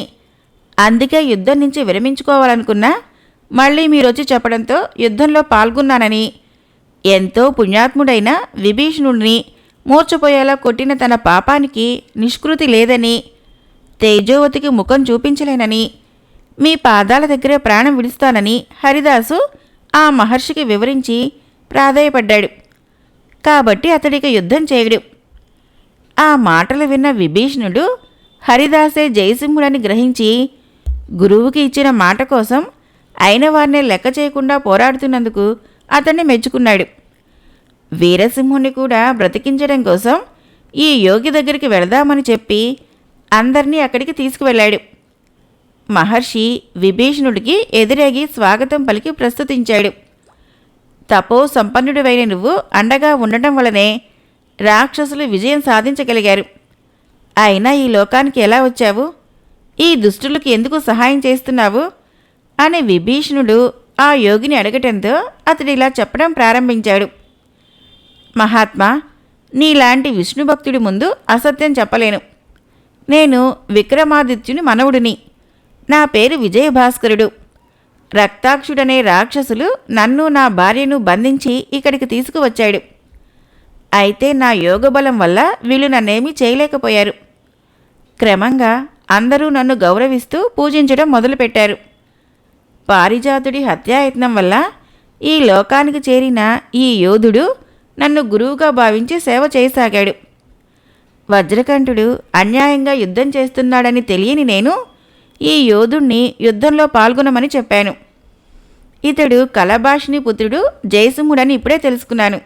అందుకే యుద్ధం నుంచి విరమించుకోవాలనుకున్నా మళ్ళీ మీరొచ్చి చెప్పడంతో యుద్ధంలో పాల్గొన్నానని, ఎంతో పుణ్యాత్ముడైన విభీషణుడిని మూర్చపోయేలా కొట్టిన తన పాపానికి నిష్కృతి లేదని, తేజోవతికి ముఖం చూపించలేనని, మీ పాదాల దగ్గరే ప్రాణం విడుస్తానని హరిదాసు ఆ మహర్షికి వివరించి ప్రాధేయపడ్డాడు. కాబట్టి అతడికి యుద్ధం చేయడు. ఆ మాటలు విన్న విభీషణుడు హరిదాసే జయసింహుడని గ్రహించి, గురువుకి ఇచ్చిన మాట కోసం అయిన వారినే లెక్క చేయకుండా పోరాడుతున్నందుకు అతన్ని మెచ్చుకున్నాడు. వీరసింహుణ్ణి కూడా బ్రతికించడం కోసం ఈ యోగి దగ్గరికి వెళదామని చెప్పి అందర్నీ అక్కడికి తీసుకువెళ్ళాడు. మహర్షి విభీషణుడికి ఎదురేగి స్వాగతం పలికి ప్రస్తుతించాడు. తపో సంపన్నుడివైన నువ్వు అండగా ఉండటం వలనే రాక్షసులు విజయం సాధించగలిగారు. అయినా ఈ లోకానికి ఎలా వచ్చావు? ఈ దుష్టులకు ఎందుకు సహాయం చేస్తున్నావు అని విభీషణుడు ఆ యోగిని అడగటంతో అతడిలా చెప్పడం ప్రారంభించాడు. మహాత్మా, నీలాంటి విష్ణుభక్తుడి ముందు అసత్యం చెప్పలేను. నేను విక్రమాదిత్యుని మనవుడిని. నా పేరు విజయభాస్కరుడు. రక్తాక్షుడనే రాక్షసులు నన్ను నా భార్యను బంధించి ఇక్కడికి తీసుకువచ్చాడు. అయితే నా యోగబలం వల్ల వీళ్ళు నన్నేమీ చేయలేకపోయారు. క్రమంగా అందరూ నన్ను గౌరవిస్తూ పూజించడం మొదలుపెట్టారు. పారిజాతుడి హత్యాయత్నం వల్ల ఈ లోకానికి చేరిన ఈ యోధుడు నన్ను గురువుగా భావించి సేవ చేయసాగాడు. వజ్రకంఠుడు అన్యాయంగా యుద్ధం చేస్తున్నాడని తెలియని నేను ఈ యోధుణ్ణి యుద్ధంలో పాల్గొనమని చెప్పాను. ఇతడు కలభాషిణి పుత్రుడు జయసింహుడని ఇప్పుడే తెలుసుకున్నాను.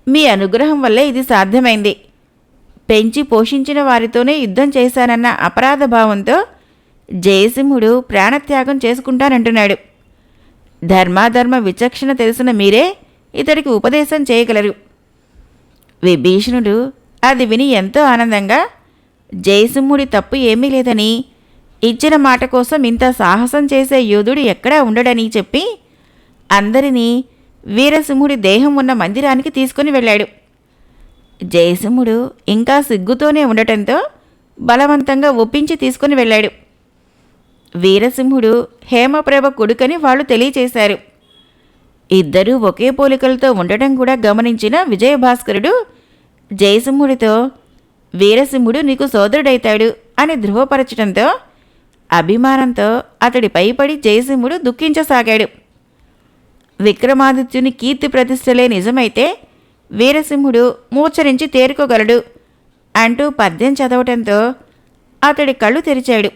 మీ అనుగ్రహం వల్లే ఇది సాధ్యమైంది. పెంచి పోషించిన వారితోనే యుద్ధం చేశానన్న అపరాధ భావంతో జయసింహుడు ప్రాణత్యాగం చేసుకుంటానంటున్నాడు. ధర్మాధర్మ విచక్షణ తెలిసిన మీరే ఇతడికి ఉపదేశం చేయగలరు. విభీషణుడు అది విని ఎంతో ఆనందంగా, జయసింహుడి తప్పు ఏమీ లేదని, ఇచ్చిన మాట కోసం ఇంత సాహసం చేసే యోధుడు ఎక్కడా ఉండడని చెప్పి అందరినీ వీరసింహుడి దేహం ఉన్న మందిరానికి తీసుకుని వెళ్ళాడు. జయసింహుడు ఇంకా సిగ్గుతోనే ఉండటంతో బలవంతంగా ఒప్పించి తీసుకుని వెళ్ళాడు. వీరసింహుడు హేమప్రభ కొడుకని వాళ్ళు తెలియచేశారు. ఇద్దరూ ఒకే పోలికలతో ఉండటం కూడా గమనించిన విజయభాస్కరుడు జయసింహుడితో, వీరసింహుడు నీకు సోదరుడైతాడు అని ధృవపరచడంతో అభిమానంతో అతడి పైపడి జయసింహుడు దుఃఖించసాగాడు. విక్రమాదిత్యుని కీర్తి ప్రతిష్టలే నిజమైతే వీరసింహుడు మూర్ఛరించి తేరుకోగలడు అంటూ పద్యం చదవటంతో అతడి కళ్ళు తెరిచాడు.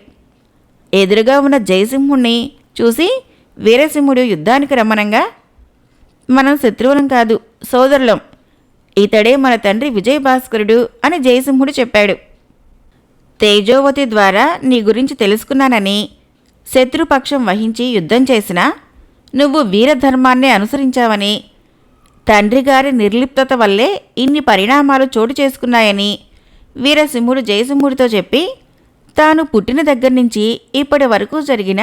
ఎదురుగా ఉన్న జయసింహుణ్ణి చూసి వీరసింహుడు యుద్ధానికి రమ్మనంగా, మనం శత్రువులం కాదు, సోదరులం. ఇతడే మన తండ్రి విజయభాస్కరుడు అని జయసింహుడు చెప్పాడు. తేజోవతి ద్వారా నీ గురించి తెలుసుకున్నానని, శత్రుపక్షం వహించి యుద్ధం చేసినా నువ్వు వీరధర్మాన్నే అనుసరించావని, తండ్రిగారి నిర్లిప్తత వల్లే ఇన్ని పరిణామాలు చోటు చేసుకున్నాయని వీరసింహుడు జయసింహుడితో చెప్పి తాను పుట్టిన దగ్గర నుంచి ఇప్పటి వరకు జరిగిన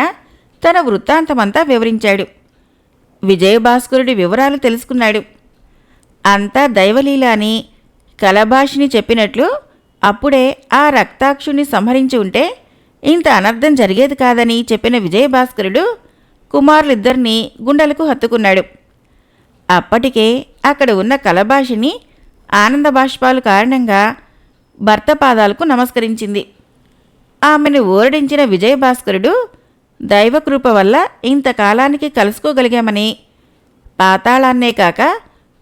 తన వృత్తాంతమంతా వివరించాడు. విజయభాస్కరుడి వివరాలు తెలుసుకున్నాడు. అంతా దైవలీల అని కలభాషిని చెప్పినట్లు అప్పుడే ఆ రక్తాక్షుణ్ణి సంహరించి ఉంటే ఇంత అనర్థం జరిగేది కాదని చెప్పిన విజయభాస్కరుడు కుమారులిద్దరినీ గుండెలకు హత్తుకున్నాడు. అప్పటికే అక్కడ ఉన్న కలభాషిని ఆనంద బాష్పాలు కారణంగా భర్త పాదాలకు నమస్కరించింది. ఆమెను ఊరడించిన విజయభాస్కరుడు దైవకృప వల్ల ఇంతకాలానికి కలుసుకోగలిగామని, పాతాళాన్నే కాక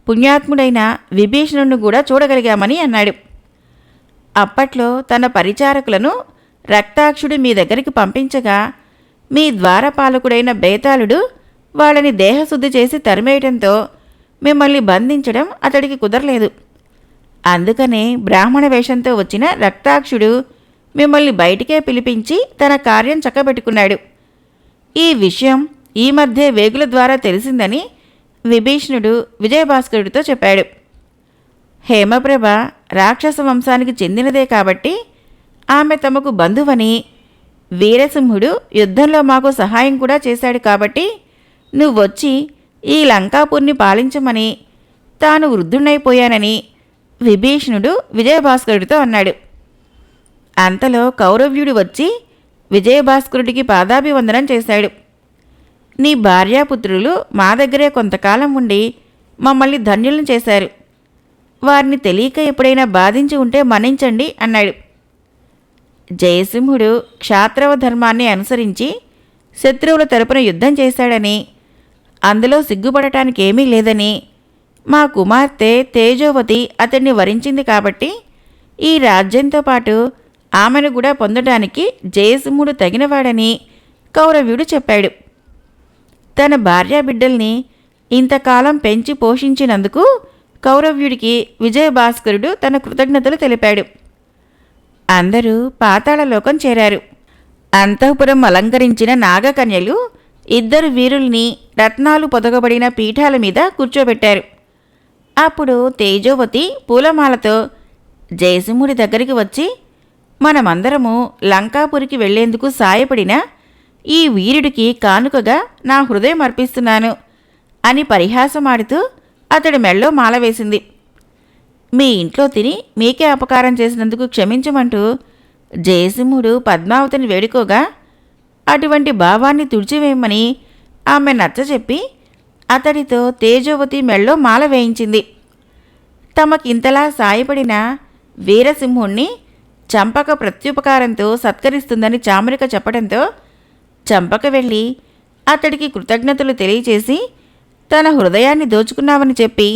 పుణ్యాత్ముడైన విభీషణుణ్ణి కూడా చూడగలిగామని అన్నాడు. అప్పట్లో తన పరిచారకులను రక్తాక్షుడు మీ దగ్గరికి పంపించగా మీ ద్వారపాలకుడైన బేతాళుడు వాళ్ళని దేహశుద్ధి చేసి తరిమేయటంతో మిమ్మల్ని బంధించడం అతడికి కుదరలేదు. అందుకనే బ్రాహ్మణ వేషంతో వచ్చిన రక్తాక్షుడు మిమ్మల్ని బయటికే పిలిపించి తన కార్యం చక్కబెట్టుకున్నాడు. ఈ విషయం ఈ మధ్య వేగుల ద్వారా తెలిసిందని విభీషణుడు విజయభాస్కరుడితో చెప్పాడు. హేమప్రభ రాక్షస వంశానికి చెందినదే కాబట్టి ఆమె తమకు బంధువని, వీరసింహుడు యుద్ధంలో మాకు సహాయం కూడా చేశాడు కాబట్టి నువ్వొచ్చి ఈ లంకాపురిని పాలించమని, తాను వృద్ధుణ్ణైపోయానని విభీషణుడు విజయభాస్కరుడితో అన్నాడు. అంతలో కౌరవ్యుడు వచ్చి విజయభాస్కరుడికి పాదాభివందనం చేశాడు. నీ భార్యాపుత్రులు మా దగ్గరే కొంతకాలం ఉండి మమ్మల్ని ధన్యులను చేశారు. వారిని తెలియక ఎప్పుడైనా బాధించి ఉంటే మన్నించండి అన్నాడు. జయసింహుడు క్షాత్రవ ధర్మాన్ని అనుసరించి శత్రువుల తరపున యుద్ధం చేశాడని, అందులో సిగ్గుపడటానికి ఏమీ లేదని, మా కుమార్తె తేజోవతి అతన్ని వరించింది కాబట్టి ఈ రాజ్యంతో పాటు ఆమెను కూడా పొందడానికి జయసింహుడు తగినవాడని కౌరవ్యుడు చెప్పాడు. తన భార్యాబిడ్డల్ని ఇంతకాలం పెంచి పోషించినందుకు కౌరవ్యుడికి విజయభాస్కరుడు తన కృతజ్ఞతలు తెలిపాడు. అందరూ పాతాళలోకం చేరారు. అంతఃపురం అలంకరించిన నాగకన్యలు 2 వీరుల్ని రత్నాలు పొదగబడిన పీఠాల మీద కూర్చోబెట్టారు. అప్పుడు తేజోవతి పూలమాలతో జయసింహుడి దగ్గరికి వచ్చి, మనమందరము లంకాపురికి వెళ్లేందుకు సాయపడిన ఈ వీరుడికి కానుకగా నా హృదయం అర్పిస్తున్నాను అని పరిహాసమాడుతూ అతడి మెళ్ళో మాల వేసింది. మీ ఇంట్లో తిని మీకే అపకారం చేసినందుకు క్షమించమంటూ జయసింహుడు పద్మావతిని వేడుకోగా అటువంటి భావాన్ని తుడిచివేయమని ఆమె నచ్చచెప్పి అతడితో తేజోవతి మెళ్ళో మాల వేయించింది. తమకింతలా సాయపడిన వీరసింహుణ్ణి చంపక ప్రత్యుపకారంతో సత్కరిస్తుందని చామరిక చెప్పడంతో చంపక వెళ్ళి అతడికి కృతజ్ఞతలు తెలియచేసి తన హృదయాన్ని దోచుకున్నావని చెప్పి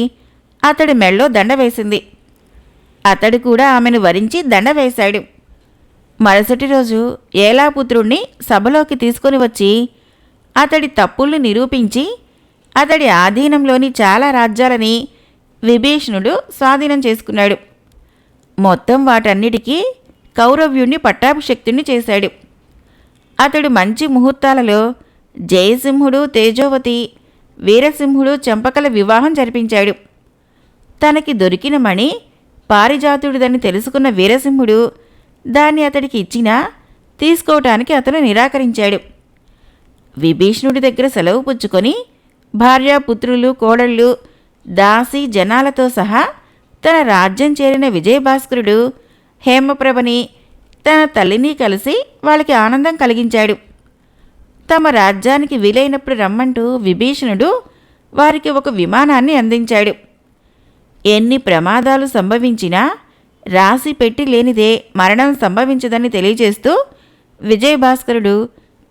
అతడి మెళ్ళో దండ వేసింది. అతడు కూడా ఆమెను వరించి దండ వేశాడు. మరుసటి రోజు ఏలాపుత్రుణ్ణి సభలోకి తీసుకొని వచ్చి అతడి తప్పుల్ని నిరూపించి అతడి ఆధీనంలోని చాలా రాజ్యాలని విభీషణుడు స్వాధీనం చేసుకున్నాడు. మొత్తం వాటన్నిటికీ కౌరవ్యుణ్ణి పట్టాభిషిక్తుణ్ణి చేశాడు. అతడు మంచి ముహూర్తాలలో జయసింహుడు తేజోవతి వీరసింహుడు చంపకల వివాహం జరిపించాడు. తనకి దొరికిన మణి పారిజాతుడిదని తెలుసుకున్న వీరసింహుడు దాన్ని అతడికి ఇచ్చినా తీసుకోవటానికి అతను నిరాకరించాడు. విభీషణుడి దగ్గర సెలవు పుచ్చుకొని భార్యాపుత్రులు కోడళ్ళు దాసి జనాలతో సహా తన రాజ్యం చేరిన విజయభాస్కరుడు హేమప్రభని తన తల్లిని కలిసి వాళ్ళకి ఆనందం కలిగించాడు. తమ రాజ్యానికి వీలైనప్పుడు రమ్మంటూ విభీషణుడు వారికి ఒక విమానాన్ని అందించాడు. ఎన్ని ప్రమాదాలు సంభవించినా రాసి పెట్టి లేనిదే మరణం సంభవించదని తెలియజేస్తూ విజయభాస్కరుడు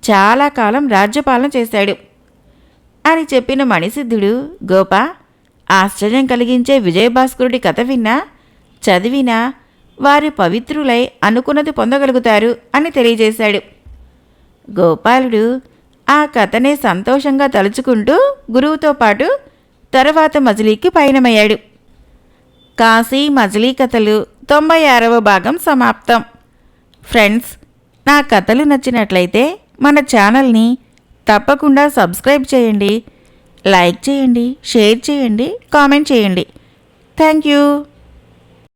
చాలా కాలం రాజ్యపాలన చేశాడు అని చెప్పిన మణిసిద్ధుడు, గోపా, ఆశ్చర్యం కలిగించే విజయభాస్కరుడి కథ విన్నా చదివినా వారి పవిత్రులై అనుకున్నది పొందగలుగుతారు అని తెలియజేశాడు. గోపాలుడు ఆ కథనే సంతోషంగా తలుచుకుంటూ గురువుతో పాటు తరువాత మజిలీకి పయనమయ్యాడు. కాశీ మజిలీ కథలు 96వ భాగం సమాప్తం. ఫ్రెండ్స్, నా కథలు నచ్చినట్లయితే మన ఛానల్ని తప్పకుండా సబ్స్క్రైబ్ చేయండి, లైక్ చేయండి, షేర్ చేయండి, కామెంట్ చేయండి. Thank you.